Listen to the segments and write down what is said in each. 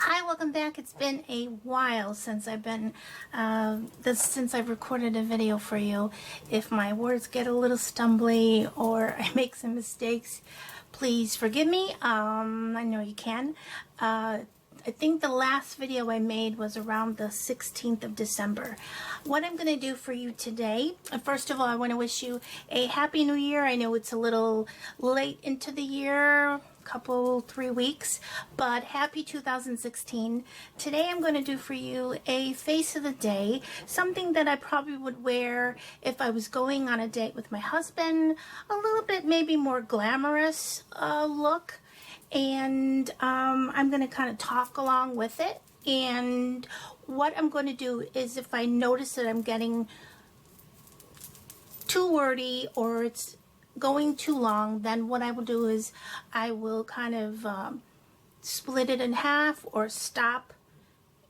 Hi, welcome back. It's been a while since I've been since I've recorded a video for you. If my words get a little stumbly or I make some mistakes, please forgive me. I know you can. I think the last video I made was around the 16th of December. What I'm going to do for you today, first of all, I want to wish you a Happy New Year. I know it's a little late into the year, couple 3 weeks, but happy 2016. Today I'm going to do for you a face of the day, something that I probably would wear if I was going on a date with my husband, a little bit maybe more glamorous look. And I'm going to kind of talk along with it. And what I'm going to do is, if I notice that I'm getting too wordy or it's going too long, then what I will do is I will kind of split it in half or stop,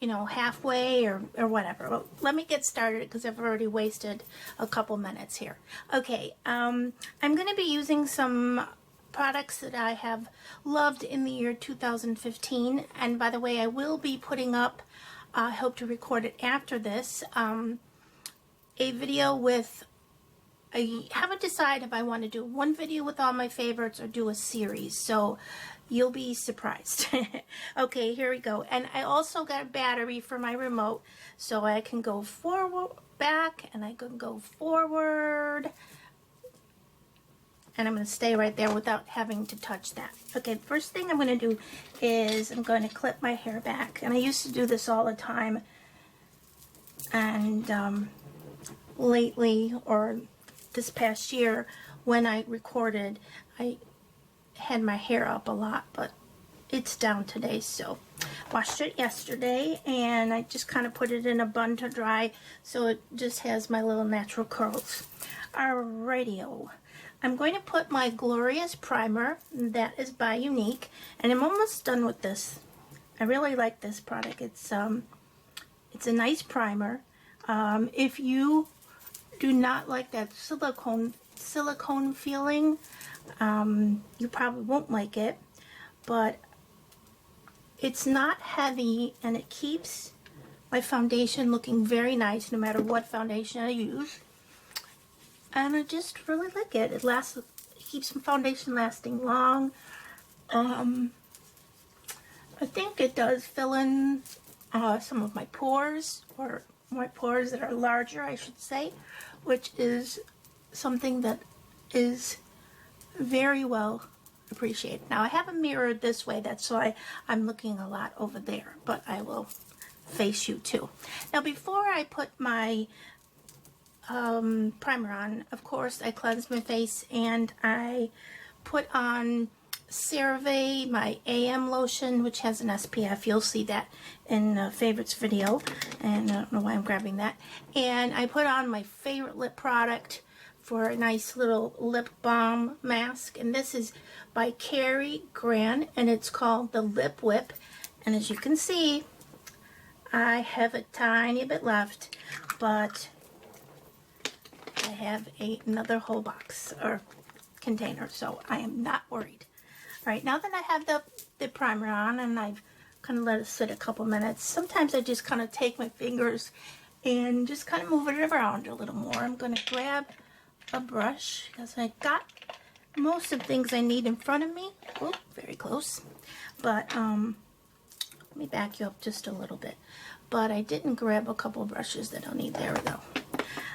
halfway or whatever. Well, let me get started because I've already wasted a couple minutes here. Okay, I'm going to be using some products that I have loved in the year 2015, and by the way, I will be putting up, I hope to record it after this, a video with, I haven't decided if I want to do one video with all my favorites or do a series, so you'll be surprised. Okay, here we go. And I also got a battery for my remote, so I can go forward, back, and I can go forward. And I'm going to stay right there without having to touch that. Okay, the first thing I'm going to do is I'm going to clip my hair back. And I used to do this all the time. And lately, or this past year, when I recorded, I had my hair up a lot. But it's down today, so washed it yesterday. And I just kind of put it in a bun to dry, so it just has my little natural curls. Alrighty-o. I'm going to put my Glorious Primer, that is by Younique, and I'm almost done with this. I really like this product. It's a nice primer. If you do not like that silicone feeling, you probably won't like it, but it's not heavy and it keeps my foundation looking very nice no matter what foundation I use. And I just really like it. It keeps my foundation lasting long. I think it does fill in some of my pores, or my pores that are larger, I should say, which is something that is very well appreciated. Now I have a mirror this way, that's why I'm looking a lot over there, but I will face you too. Now before I put my primer on, of course I cleanse my face and I put on CeraVe, my AM lotion, which has an SPF. You'll see that in favorites video, and I don't know why I'm grabbing that. And I put on my favorite lip product for a nice little lip balm mask, and this is by Cary Grant, and it's called the Lip Whip. And as you can see, I have a tiny bit left, but I have another whole box or container, so I am not worried. Alright, now that I have the primer on and I've kind of let it sit a couple minutes, sometimes I just kind of take my fingers and just kind of move it around a little more. I'm going to grab a brush because I got most of the things I need in front of me. Oh, very close. But let me back you up just a little bit. But I didn't grab a couple of brushes that I'll need. There we go.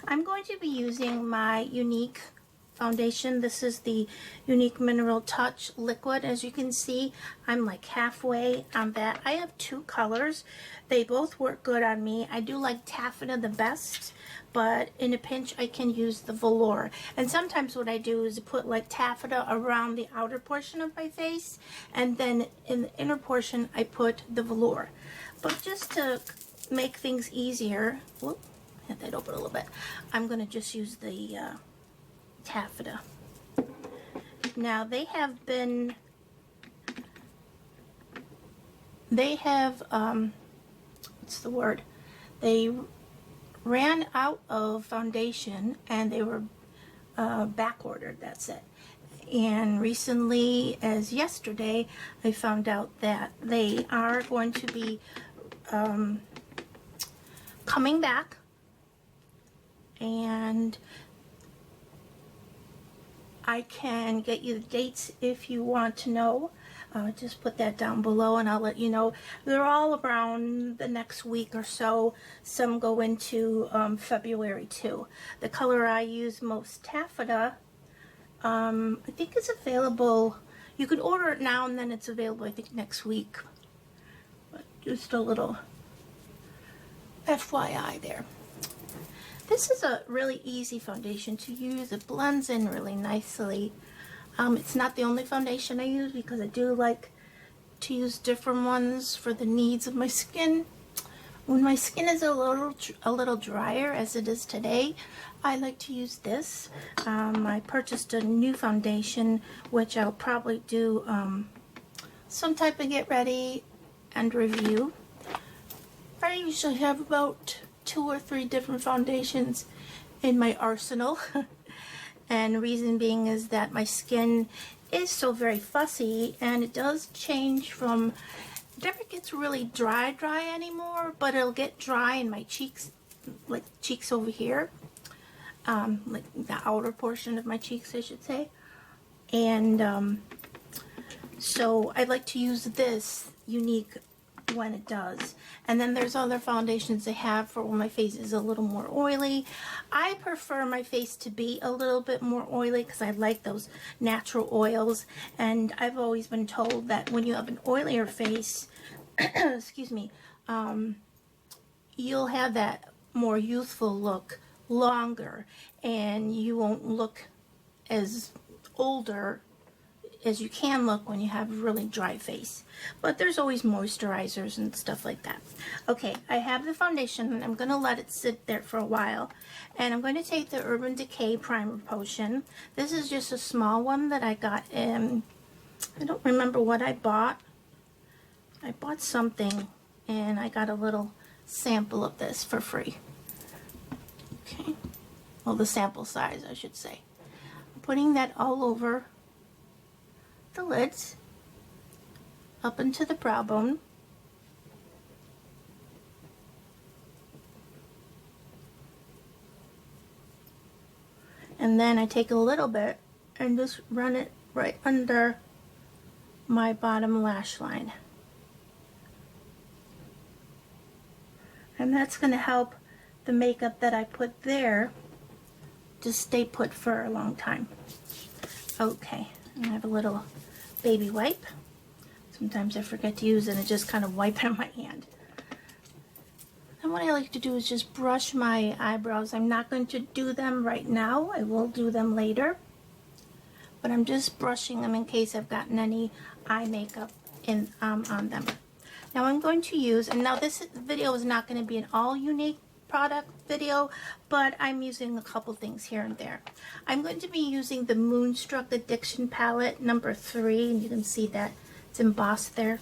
I'm going to be using my Younique foundation. This is the Younique Mineral Touch Liquid. As you can see, I'm like halfway on that. I have two colors. They both work good on me. I do like taffeta the best, but in a pinch I can use the velour. And sometimes what I do is put like taffeta around the outer portion of my face, and then in the inner portion I put the velour. But just to make things easier, whoop, have that open a little bit, I'm going to just use the taffeta. Now they have what's the word, they ran out of foundation and they were back ordered, that's it. And recently, as yesterday, I found out that they are going to be coming back, and I can get you the dates if you want to know. Just put that down below and I'll let you know. They're all around the next week or so. Some go into February too. The color I use most, taffeta, I think it's available. You can order it now and then it's available I think next week. But just a little FYI there. This is a really easy foundation to use. It blends in really nicely. It's not the only foundation I use because I do like to use different ones for the needs of my skin. When my skin is a little drier, as it is today, I like to use this. I purchased a new foundation, which I'll probably do some type of get ready and review. I usually have about 2 or 3 different foundations in my arsenal. And the reason being is that my skin is so very fussy, and it does change from, it never gets really dry anymore, but it'll get dry in my cheeks, like cheeks over here, like the outer portion of my cheeks I should say. And so I like to use this Younique when it does. And then there's other foundations they have for when my face is a little more oily. I prefer my face to be a little bit more oily because I like those natural oils, and I've always been told that when you have an oilier face excuse me, you'll have that more youthful look longer, and you won't look as older as you can look when you have a really dry face. But there's always moisturizers and stuff like that. Okay, I have the foundation and I'm going to let it sit there for a while. And I'm going to take the Urban Decay Primer Potion. This is just a small one that I got in, I don't remember what I bought. I bought something and I got a little sample of this for free. Okay, well, the sample size I should say. I'm putting that all over the lids, up into the brow bone, and then I take a little bit and just run it right under my bottom lash line, and that's going to help the makeup that I put there to stay put for a long time. Okay, I have a little baby wipe. Sometimes I forget to use it and just kind of wipe it on my hand. And what I like to do is just brush my eyebrows. I'm not going to do them right now. I will do them later. But I'm just brushing them in case I've gotten any eye makeup in on them. Now I'm going to use, and now this video is not going to be an all Younique product video, but I'm using a couple things here and there. I'm going to be using the Moonstruck Addiction palette number 3, and you can see that it's embossed there.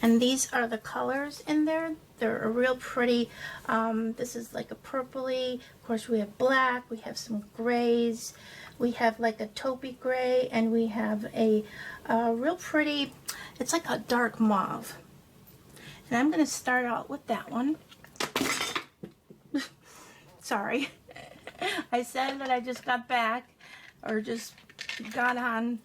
And these are the colors in there. They're a real pretty, this is like a purpley, of course we have black, we have some grays, we have like a taupey gray, and we have a real pretty, it's like a dark mauve. And I'm going to start out with that one. Sorry. I said that I just got back, or just got on,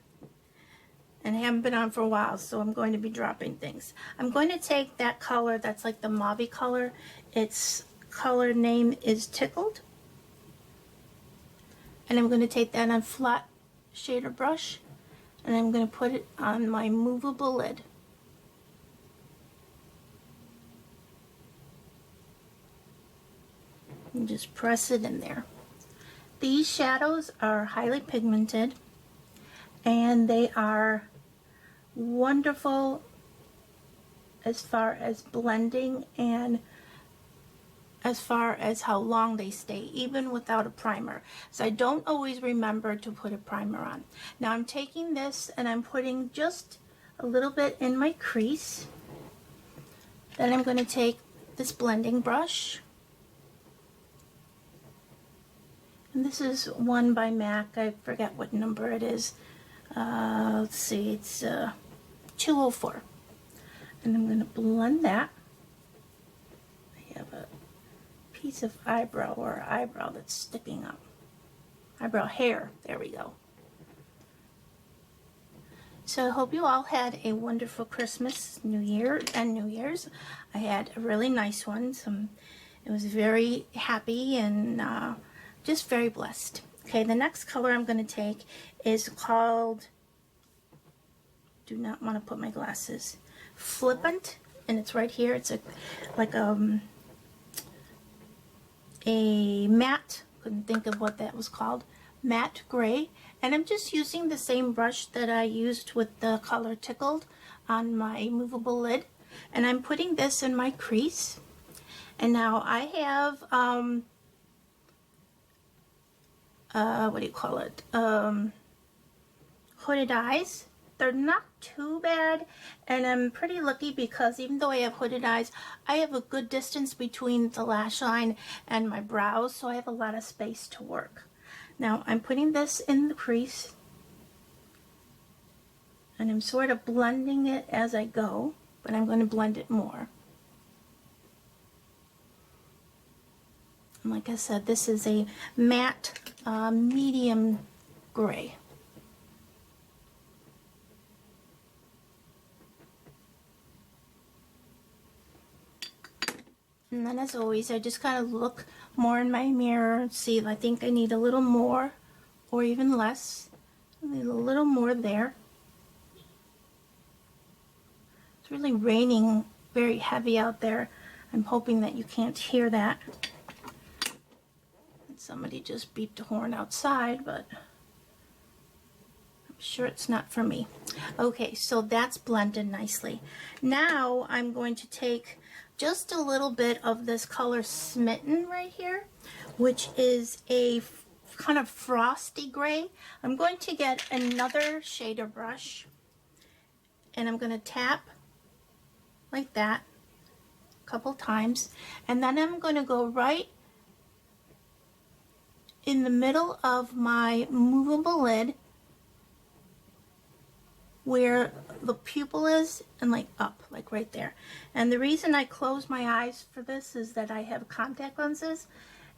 and haven't been on for a while, so I'm going to be dropping things. I'm going to take that color that's like the mauve color. Its color name is Tickled. And I'm going to take that on flat shader brush, and I'm going to put it on my movable lid. And just press it in there. These shadows are highly pigmented, and they are wonderful as far as blending and as far as how long they stay, even without a primer. So I don't always remember to put a primer on. Now I'm taking this and I'm putting just a little bit in my crease. Then I'm going to take this blending brush. And this is one by MAC. I forget what number it is. let's see, it's 204. And I'm going to blend that. I have a piece of eyebrow or eyebrow that's sticking up. Eyebrow hair, there we go. So I hope you all had a wonderful Christmas, New Year, and New Year's. I had a really nice one. It was very happy and just very blessed. Okay, the next color I'm going to take is called, do not want to put my glasses, Flippant, and it's right here. It's like a matte, couldn't think of what that was called, matte gray. And I'm just using the same brush that I used with the color Tickled on my movable lid. And I'm putting this in my crease. And now I have, what do you call it? Hooded eyes. They're not too bad. And I'm pretty lucky because even though I have hooded eyes, I have a good distance between the lash line and my brows. So I have a lot of space to work. Now I'm putting this in the crease and I'm sort of blending it as I go, but I'm going to blend it more. And like I said, this is a matte medium gray. And then as always, I just kind of look more in my mirror, see, I think I need a little more or even less. I need a little more there. It's really raining very heavy out there. I'm hoping that you can't hear that. And somebody just beeped a horn outside, but I'm sure it's not for me. Okay, so that's blended nicely. Now I'm going to take just a little bit of this color Smitten right here, which is a kind of frosty gray. I'm going to get another shader brush and I'm going to tap like that a couple times, and then I'm going to go right in the middle of my movable lid where the pupil is and like up, like right there. And the reason I close my eyes for this is that I have contact lenses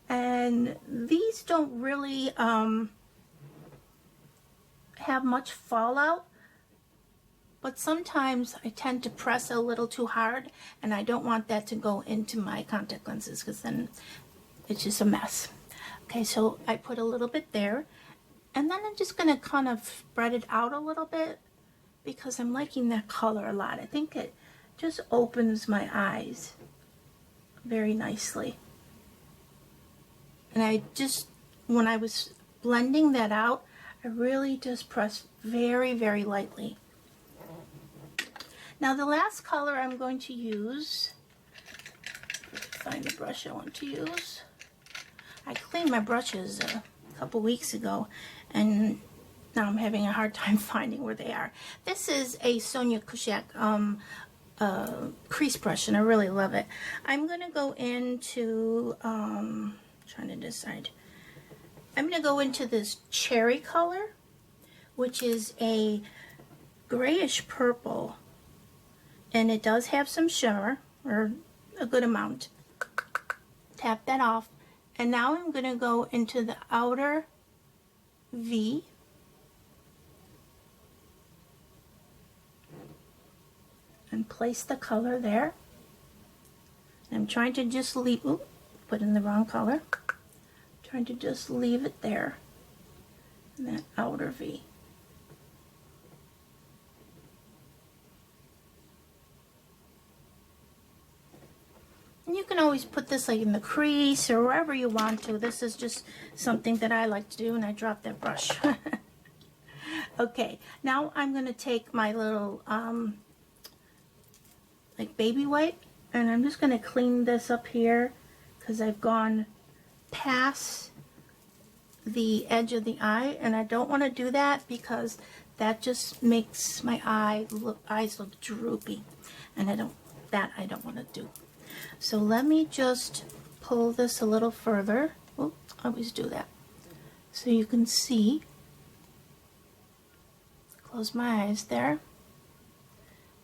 and these don't really have much fallout, but sometimes I tend to press a little too hard and I don't want that to go into my contact lenses because then it's just a mess. Okay, so I put a little bit there and then I'm just going to kind of spread it out a little bit because I'm liking that color a lot. I think it just opens my eyes very nicely. And I just, when I was blending that out, I really just pressed very, very lightly. Now the last color I'm going to use, find the brush I want to use. I cleaned my brushes a couple weeks ago and now I'm having a hard time finding where they are. This is a Sonia Kushak crease brush and I really love it. I'm going to go into, trying to decide. I'm going to go into this cherry color, which is a grayish purple. And it does have some shimmer, or a good amount. Tap that off. And now I'm going to go into the outer V. And place the color there. I'm trying to just leave, oops, put in the wrong color. Trying to just leave it there in that outer V. And you can always put this like in the crease or wherever you want to. This is just something that I like to do, and I dropped that brush. Okay, now I'm going to take my little like baby wipe, and I'm just going to clean this up here because I've gone past the edge of the eye, and I don't want to do that because that just makes my eyes look droopy, and I don't want to do. So let me just pull this a little further. Oh, I always do that. So you can see close my eyes there.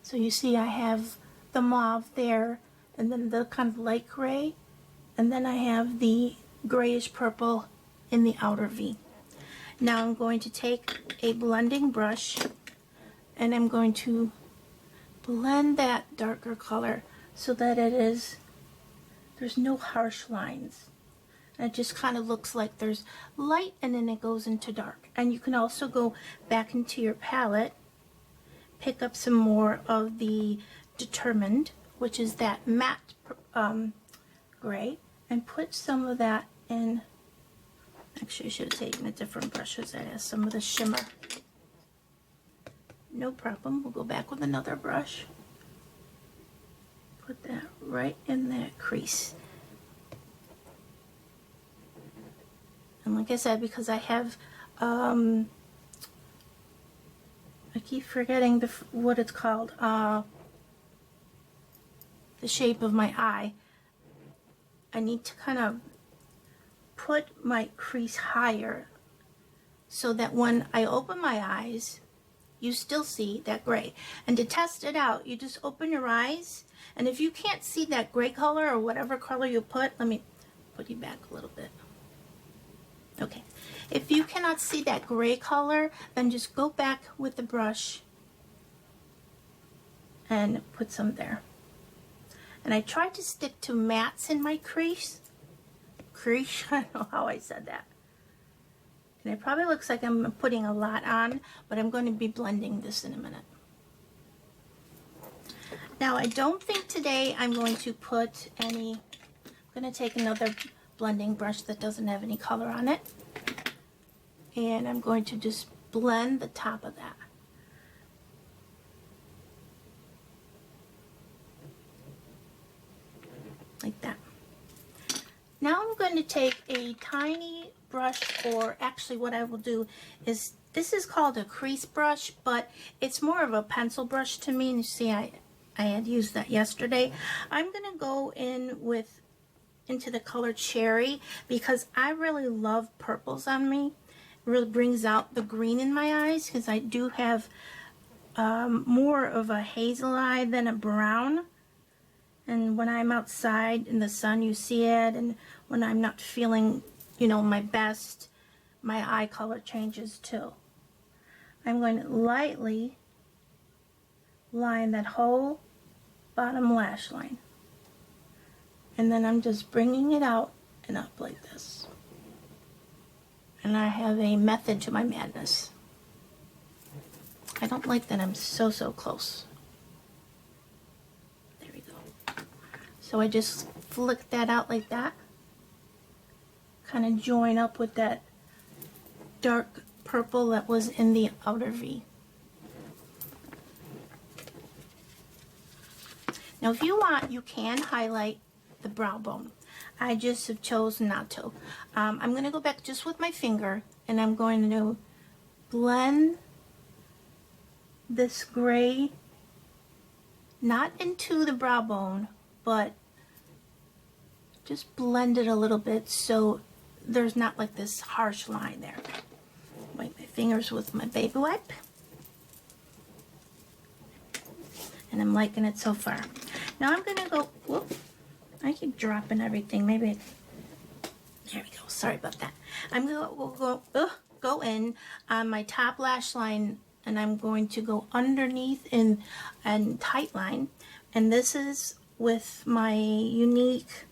So you see I have the mauve there, and then the kind of light gray, and then I have the grayish purple in the outer V. Now I'm going to take a blending brush and I'm going to blend that darker color so that there's no harsh lines. And it just kind of looks like there's light and then it goes into dark. And you can also go back into your palette, pick up some more of the Determined, which is that matte gray, and put some of that in. Actually, I should have taken a different brush that has some of the shimmer. No problem. We'll go back with another brush. Put that right in that crease. And like I said, because I have, I keep forgetting what it's called, the shape of my eye. I need to kind of put my crease higher so that when I open my eyes, you still see that gray. And to test it out, you just open your eyes, and if you can't see that gray color or whatever color you put, let me put you back a little bit. Okay, if you cannot see that gray color, then just go back with the brush and put some there. And I tried to stick to mattes in my crease. I don't know how I said that. And it probably looks like I'm putting a lot on, but I'm going to be blending this in a minute. Now, I don't think today I'm going to put any, I'm going to take another blending brush that doesn't have any color on it. And I'm going to just blend the top of that. Like that. Now I'm going to take a tiny brush, or actually what I will do is, this is called a crease brush, but it's more of a pencil brush to me. And you see I had used that yesterday. I'm going to go into the color Cherry because I really love purples on me. It really brings out the green in my eyes because I do have more of a hazel eye than a brown. And when I'm outside in the sun, you see it. And when I'm not feeling, you know, my best, my eye color changes too. I'm going to lightly line that whole bottom lash line. And then I'm just bringing it out and up like this. And I have a method to my madness. I don't like that I'm so close. So I just flick that out like that. Kind of join up with that dark purple that was in the outer V. Now if you want, you can highlight the brow bone. I just have chosen not to. I'm going to go back just with my finger and I'm going to blend this gray, not into the brow bone, but just blend it a little bit so there's not like this harsh line there. Wipe my fingers with my baby wipe. And I'm liking it so far. Now I'm gonna go, whoop, I keep dropping everything. Maybe, there we go, sorry about that. I'm gonna go in on my top lash line and I'm going to go underneath and tight line. And this is with my Younique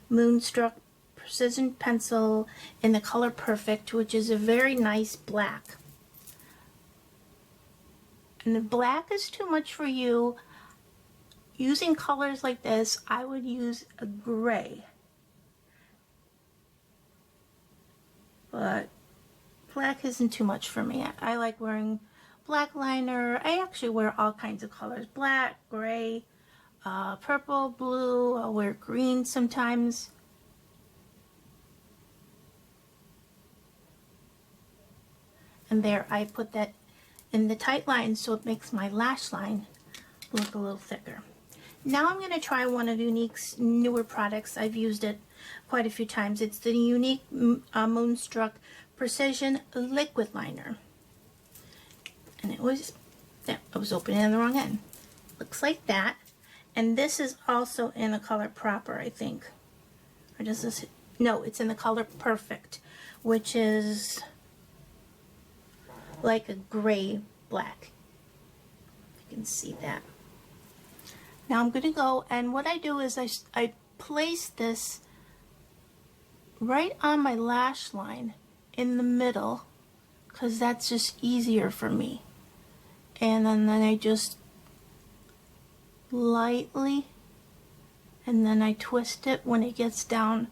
Moonstruck Precision Pencil in the color Perfect, which is a very nice black. And the black is too much for you. Using colors like this, I would use a gray. But black isn't too much for me. I like wearing black liner. I actually wear all kinds of colors. Black, gray, purple, blue. I'll wear green sometimes. And there, I put that in the tight line so it makes my lash line look a little thicker. Now I'm going to try one of Younique's newer products. I've used it quite a few times. It's the Younique Moonstruck Precision Liquid Liner. And it was, yeah, I was opening on the wrong end. Looks like that. And this is also in a color proper, I think. Or does this, no, it's in the color perfect, which is like a gray black. You can see that. Now I'm going to go, and what I do is I place this right on my lash line in the middle, because that's just easier for me. And then I just lightly, and then I twist it when it gets down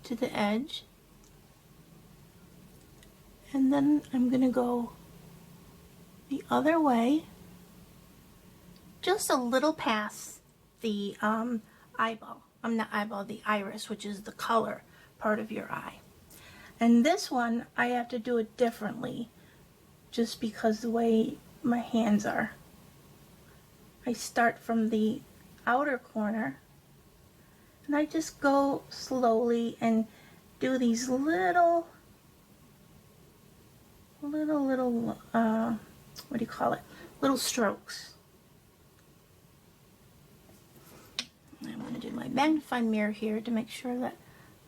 to the edge. And then I'm going to go the other way, just a little past the eyeball. Not eyeball, the iris, which is the color part of your eye. And this one, I have to do it differently, just because the way my hands are. I start from the outer corner, and I just go slowly and do these little, what do you call it? Little strokes. I'm going to do my magnifying mirror here to make sure that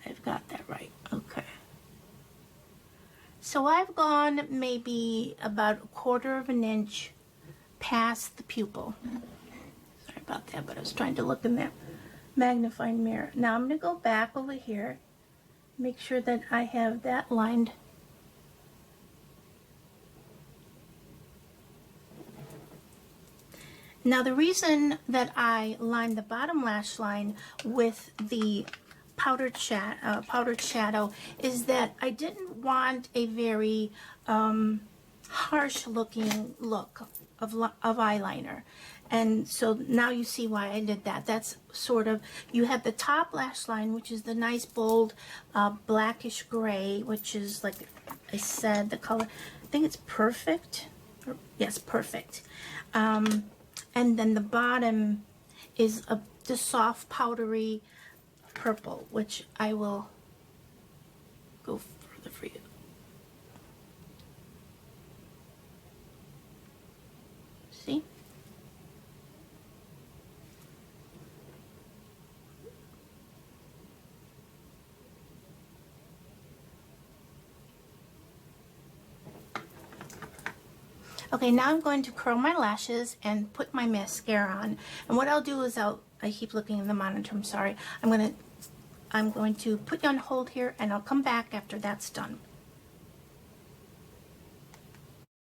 I've got that right. Okay. So I've gone maybe about 1/4 of an inch past the pupil. Sorry about that, but I was trying to look in that magnifying mirror. Now I'm going to go back over here, make sure that I have that lined. Now the reason that I lined the bottom lash line with the powdered shadow is that I didn't want a very harsh looking look of eyeliner. And so now you see why I did that. That's sort of, you have the top lash line, which is the nice bold blackish gray, which is, like I said, the color, I think it's perfect. Yes, perfect. And then the bottom is the soft powdery purple, which I will go further for you. See? Okay, now I'm going to curl my lashes and put my mascara on. And what I'll do is I keep looking at the monitor, I'm sorry. I'm going to put you on hold here, and I'll come back after that's done.